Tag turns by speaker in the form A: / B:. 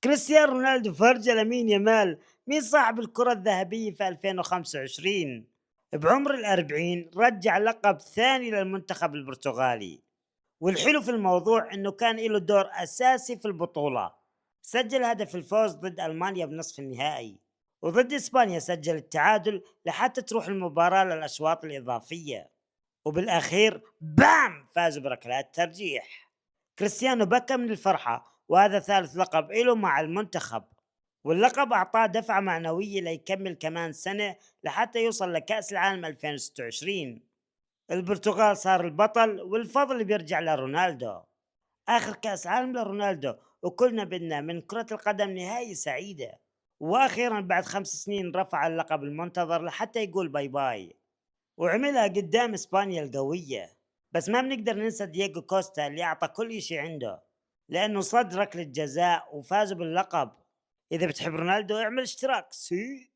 A: كريستيانو رونالدو فرجة لامين يامال مين صاحب الكرة الذهبية في 2025. بعمر الأربعين رجع لقب ثاني للمنتخب البرتغالي، والحلو في الموضوع انه كان له دور اساسي في البطولة. سجل هدف الفوز ضد المانيا بنصف النهائي، وضد اسبانيا سجل التعادل لحتى تروح المباراة للاشواط الاضافية، وبالاخير بام فازوا بركلات ترجيح. كريستيانو بكى من الفرحة، وهذا ثالث لقب له مع المنتخب، واللقب أعطاه دفعة معنوية ليكمل كمان سنة لحتى يوصل لكأس العالم 2026. البرتغال صار البطل والفضل بيرجع لرونالدو. آخر كأس عالم لرونالدو، وكلنا بدنا من كرة القدم نهاية سعيدة. وأخيرا بعد 5 سنين رفع اللقب المنتظر لحتى يقول باي باي، وعملها قدام إسبانيا القوية. بس ما بنقدر ننسى دييغو كوستا اللي أعطى كل إشي عنده، لأنه صد ركلة جزاء وفازوا باللقب. إذا بتحب رونالدو اعمل اشتراك سي.